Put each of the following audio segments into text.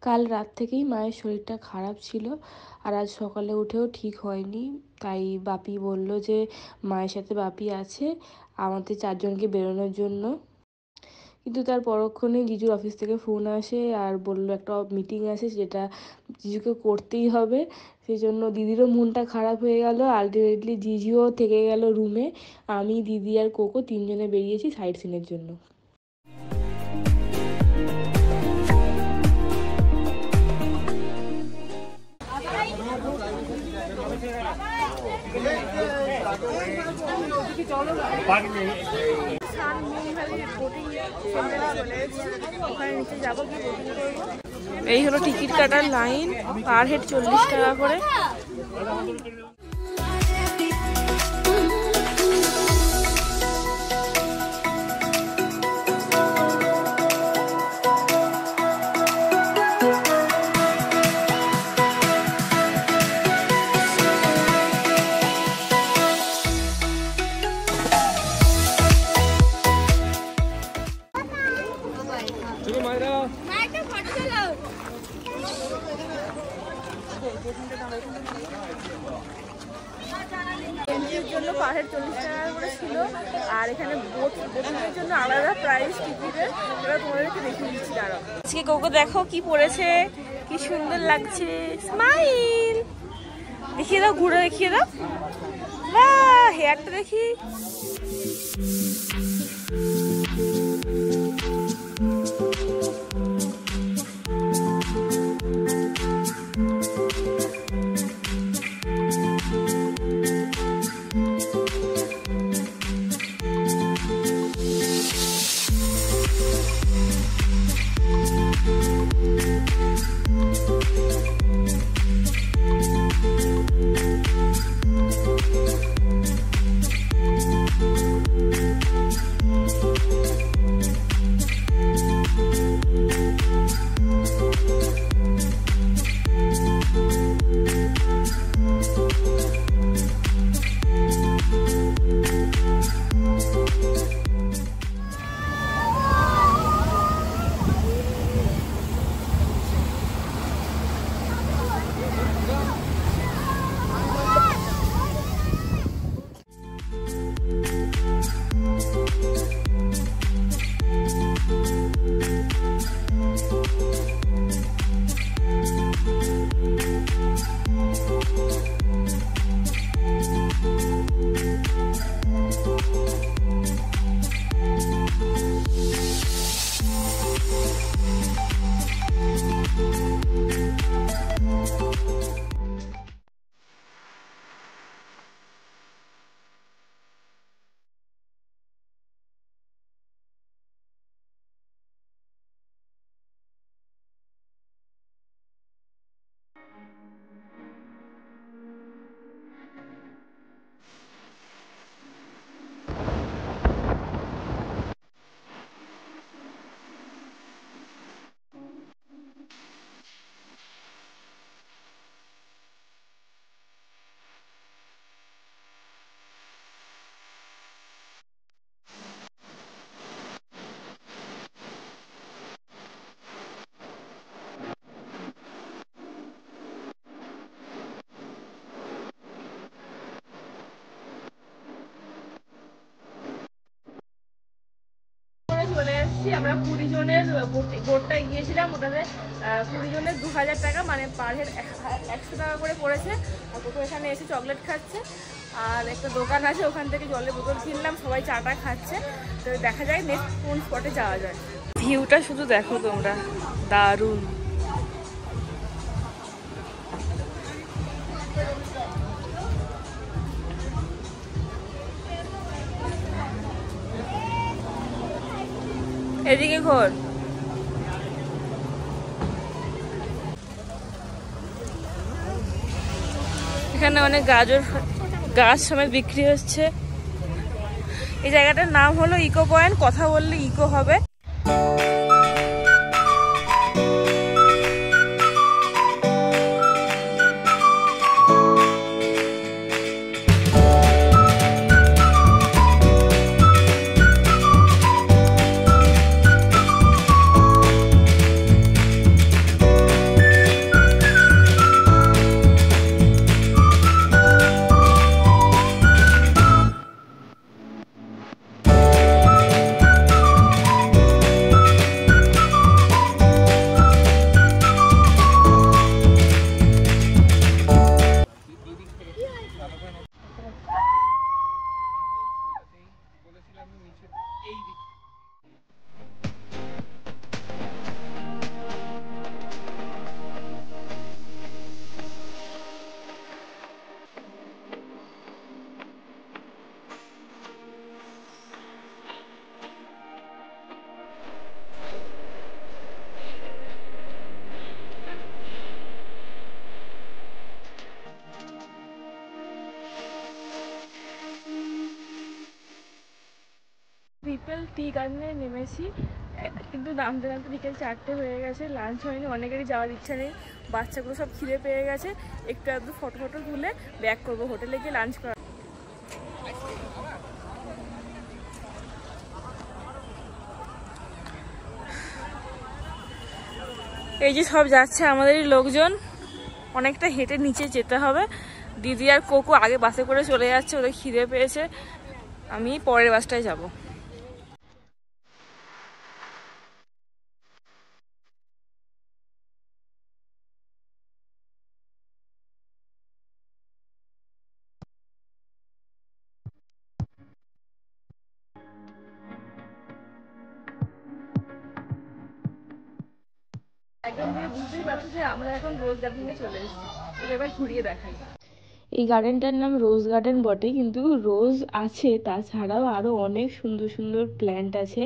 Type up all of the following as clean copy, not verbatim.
কাল রাত থেকেই মায়ের শরীরটা খারাপ ছিল আর আজ সকালে উঠেও ঠিক হয়নি। তাই বাপি বলল যে মায়ের সাথে বাপি আছে আমাদের চারজনকে বেরোনোর জন্য। কিন্তু তার পরক্ষণে জিজুর অফিস থেকে ফোন আসে আর বলল একটা মিটিং আছে যেটা জিজুকে করতেই হবে। সেই জন্য দিদিরও মনটা খারাপ হয়ে গেল। আলটিমেটলি জিজুও থেকে গেল রুমে। আমি, দিদি আর কোকো তিনজনে বেরিয়েছি সাইট সিনের জন্য। এই হলো টিকিট কাটার লাইন, পার হেড 40 টাকা করে। এন্ট্রির জন্য পার হেড 40 টাকা করে ছিল আর এখানে বোটিংয়ের জন্য আলাদা প্রাইস টিকিটের। এবার তোমাদেরকে দেখিয়ে দিচ্ছি। দাঁড়াও, আজকে কোকো দেখো কি পরেছে, কি সুন্দর লাগছে। স্মাইল দেখিয়ে দাও, ঘুরে দেখিয়ে দাও। বাহ, হেয়ারটা দেখি। চলে এসেছি আমরা 20 জনের বোটটা গিয়েছিলাম। ওটাতে 20 জনের 2000 টাকা, মানে পার হেড 100 টাকা করে পড়েছে। আর কোথাও এখানে এসে চকলেট খাচ্ছে আর একটা দোকান আছে, ওখান থেকে জলের বোতল কিনলাম। সবাই চাটা খাচ্ছে। তো দেখা যায় নেক্সট কোন স্পটে যাওয়া যায়। ভিউটা শুধু দেখো তোমরা, দারুণ। এদিকে ঘোর। এখানে অনেক গাজর গাছ সমেত বিক্রি হচ্ছে। এই জায়গাটার নাম হলো ইকো পয়েন্ট, কথা বললে ইকো হবে। ট্রিপল টি গার্ডেনে নেমেছি, কিন্তু নামতে নামতে বিকেল 4টে হয়ে গেছে, লাঞ্চ হয়নি, অনেকেরই যাওয়ার ইচ্ছা নেই, বাচ্চাগুলো সব খিদে পেয়ে গেছে। একটু একটু ফটো তুলে ব্যাক করবো, হোটেলে গিয়ে লাঞ্চ করা। এই যে সব যাচ্ছে আমাদেরই লোকজন, অনেকটা হেঁটে নিচে যেতে হবে। দিদি আর কোকো আগে বাসে করে চলে যাচ্ছে, ওদের খিদে পেয়েছে, আমি পরের বাসটায় যাব। একদম বুঝতেই পারছি যে আমরা এখন রোজ গার্ডেনে চলে এসেছি, এবার ঘুরিয়ে দেখাই। এই গার্ডেনটার নাম রোজ গার্ডেন বটে, কিন্তু রোজ আছে, তাছাড়াও আরও অনেক সুন্দর সুন্দর প্ল্যান্ট আছে।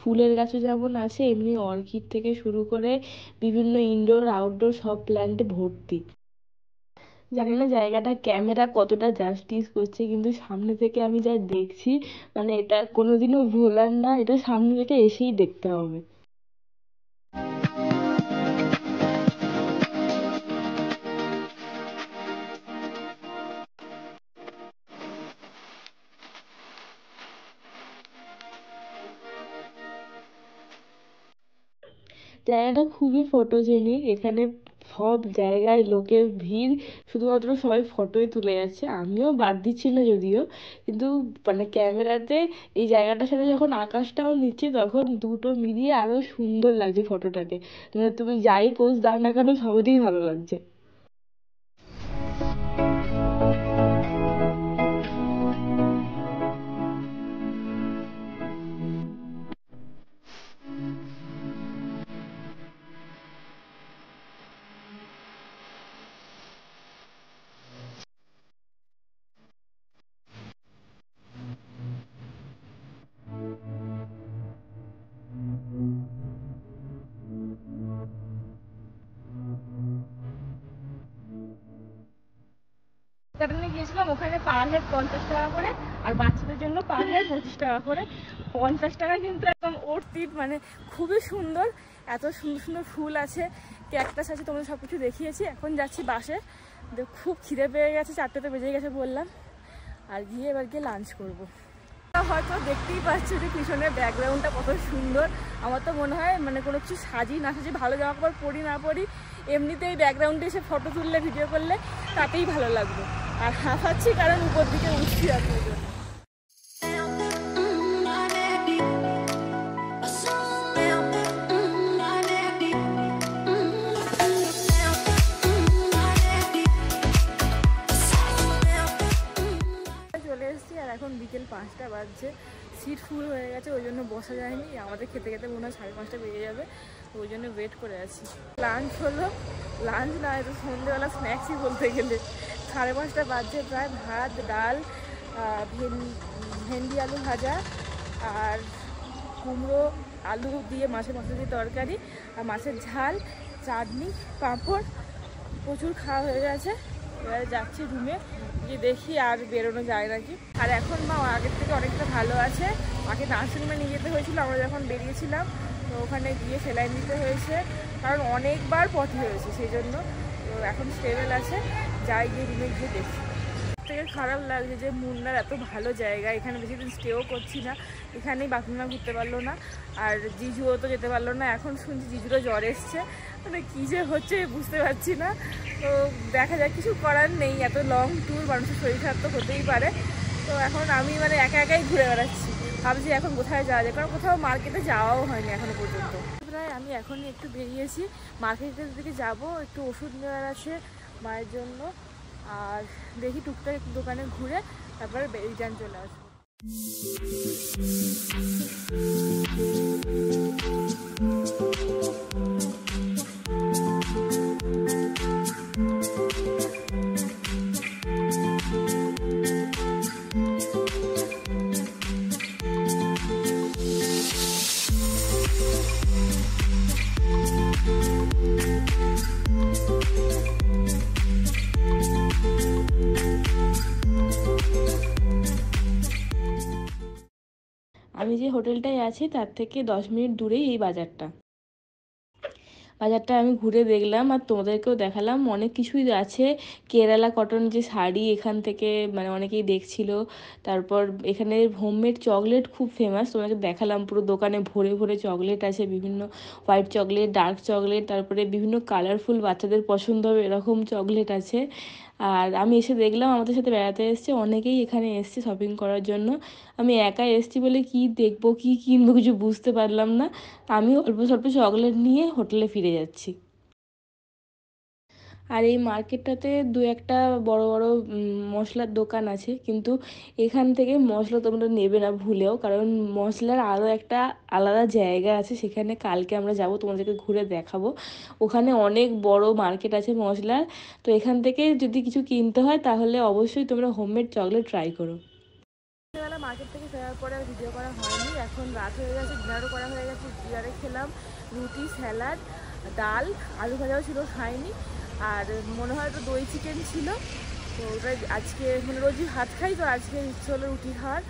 ফুলের গাছও যেমন আছে, এমনি অর্কিড থেকে শুরু করে বিভিন্ন ইনডোর আউটডোর সব প্ল্যান্টে ভর্তি। জানি না জায়গাটা ক্যামেরা কতটা জাস্টিস করছে, কিন্তু সামনে থেকে আমি যা দেখছি, মানে এটা কোনোদিনও ভোলার না, এটা সামনে থেকে এসেই দেখতে হবে। জায়গাটা খুবই ফটোজেনিক, এখানে সব জায়গায় লোকের ভিড়, শুধুমাত্র সবাই ফটোই তুলে যাচ্ছে, আমিও বাদ দিচ্ছি না যদিও, কিন্তু মানে ক্যামেরাতে এই জায়গাটার সাথে যখন আকাশটাও নিচ্ছে, তখন দুটো মিলিয়ে আরও সুন্দর লাগছে ফটোটাতে। মানে তুমি যাই পোজ দাও না কেন, সবেতেই ভালো লাগছে। গার্ডেনে গিয়েছিলাম, ওখানে পার হেড 50 টাকা করে, আর বাচ্চাদের জন্য পার হেড 25 টাকা করে। 50 টাকা কিন্তু একদম অর্থিত, মানে খুবই সুন্দর, এত সুন্দর সুন্দর ফুল আছে, ক্যাকটাস আছে, তোমাদের সব কিছু দেখিয়েছি। এখন যাচ্ছি বাসে, খুব খিদে পেয়ে গেছে, 4টেতে বেজে গেছে বললাম, আর গিয়ে এবার গিয়ে লাঞ্চ করবো। হয়তো দেখতেই পাচ্ছি যে পিছনের ব্যাকগ্রাউন্ডটা কত সুন্দর। আমার তো মনে হয় মানে কোনো কিছু সাজি না সাজি, ভালো জামা কাপড় পরি না পরি, এমনিতেই ব্যাকগ্রাউন্ডে এসে ফটো তুললে ভিডিও করলে তাতেই ভালো লাগবে। আর হাঁপাচ্ছি কারণ উপর দিকে উঠছি আপনার জন্য। চলে এসেছি, আর এখন বিকেল 5টা বাজছে, সিট ফুল হয়ে গেছে, ওই জন্য বসা যায়নি। আমাদের খেতে খেতে মনে হয় 5:30 বেজে যাবে, ওই জন্য ওয়েট করে আছি। লাঞ্চ হলো, লাঞ্চ না, এটা সন্ধ্যেবেলা স্ন্যাক্সই বলতে গেলে। 5:30 বাজছে প্রায়। ভাত, ডাল, ভেন্ডি আলু ভাজা, আর কুমড়ো আলু দিয়ে মাছের মাথা দিয়ে তরকারি, আর মাছের ঝাল, চাটনি, পাঁপড়, প্রচুর খাওয়া হয়ে গেছে। এবারে যাচ্ছি রুমে, গিয়ে দেখি আর বেরোনো যায় নাকি। আর এখন মা আগের থেকে অনেকটা ভালো আছে। মাকে নার্সিংহোমে নিয়ে যেতে হয়েছিল আমরা যখন বেরিয়েছিলাম, তো ওখানে গিয়ে সেলাইন দিতে হয়েছে, কারণ অনেকবার পটি হয়েছে, সেই জন্য। তো এখন স্টেবল আছে, যাই গিয়ে রুমে গিয়ে দেখি। থেকে খারাপ লাগছে যে মুন্নার এত ভালো জায়গা, এখানে বেশি দিন স্টেও করছি না, এখানেই বাপিমা ঘুরতে পারলো না, আর জিজুও তো যেতে পারলো না। এখন শুনছি জিজুরও জ্বর এসছে, মানে কী যে হচ্ছে বুঝতে পারছি না। তো দেখা যায়, কিছু করার নেই, এত লং ট্যুর মানুষের শরীর খারাপ তো হতেই পারে। তো এখন আমি মানে একা একাই ঘুরে বেড়াচ্ছি, ভাবছি এখন কোথায় যাওয়া যায়, কারণ কোথাও মার্কেটে যাওয়াও হয়নি এখনো পর্যন্ত। প্রায় আমি এখনই একটু বেরিয়েছি, মার্কেটের দিকে যাব, একটু ওষুধ নেওয়ার আছে মায়ের জন্য, আর দেখি টুকটাক একটু দোকানে ঘুরে তারপরে রিটার্ন চলে আসবো। আমি যে হোটেলটায় আছি তার থেকে 10 মিনিট দূরেই এই বাজারটা। বাজারটা আমি ঘুরে দেখলাম আর তোমাদেরকেও দেখালাম, অনেক কিছুই আছে। কেরালা কটন যে শাড়ি এখান থেকে মানে অনেকেই দেখছিল। তারপর এখানে হোমমেড চকলেট খুব ফেমাস, তোমাকে দেখালাম, পুরো দোকানে ভরে ভরে চকলেট আছে, বিভিন্ন হোয়াইট চকলেট, ডার্ক চকলেট, তারপরে বিভিন্ন কালারফুল বাচ্চাদের পছন্দ হবে এরকম চকলেট আছে। আর আমি এসে দেখলাম আমাদের সাথে বেড়াতে এসছে অনেকেই এখানে এসছে শপিং করার জন্য। আমি একা এসছি বলে কি দেখবো কি কিনবো কিছু বুঝতে পারলাম না। আমি অল্প স্বল্প চকলেট নিয়ে হোটেলে ফিরে যাচ্ছি। আর এই মার্কেটটাতে দু একটা বড় বড় মশলার দোকান আছে, কিন্তু এখান থেকে মশলা তোমরা নেবে না ভুলেও, কারণ মশলার আরও একটা আলাদা জায়গা আছে, সেখানে কালকে আমরা যাব, তোমাদেরকে ঘুরে দেখাবো। ওখানে অনেক বড় মার্কেট আছে মশলার। তো এখান থেকে যদি কিছু কিনতে হয় তাহলে অবশ্যই তোমরা হোমমেড চকলেট ট্রাই করো। সন্ধ্যেবেলা মার্কেট থেকে ফেরার পরে আর ভিডিও করা হয়নি, এখন রাত হয়ে গেছে, ডিনারও করা হয়ে গেছে। ডিনারে খেলাম রুটি, স্যালাড, ডাল, আলু ভাজাও ছিল, খাইনি। আর মনে হয় তো দই চিকেন ছিল। তো ওটা আজকে মানে রোজই ভাত খাই, তো আজকে ইচ্ছে হলো রুটি খাওয়ার,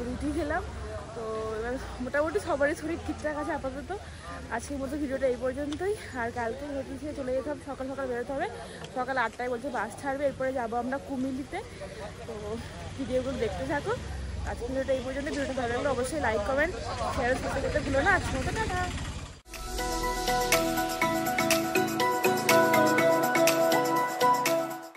রুটি খেলাম। তো এবার মোটামুটি সবারই শরীর ঠিকঠাক আছে আপাতত। আজকের মতো ভিডিওটা এই পর্যন্তই। আর কালকে হোটেল থেকে চলে যেতে হবে, সকাল সকাল বেরোতে হবে, সকাল 8টায় বলছে বাস ছাড়বে, এরপরে যাবো আমরা কুমিল্লিতে। তো ভিডিওগুলো দেখতে থাকো। আজকের ভিডিওটা এই পর্যন্ত। ভিডিওটা ভালো লাগলে অবশ্যই লাইক, কমেন্ট, শেয়ার করতে ভুলো না। আজকের মতো টাটা।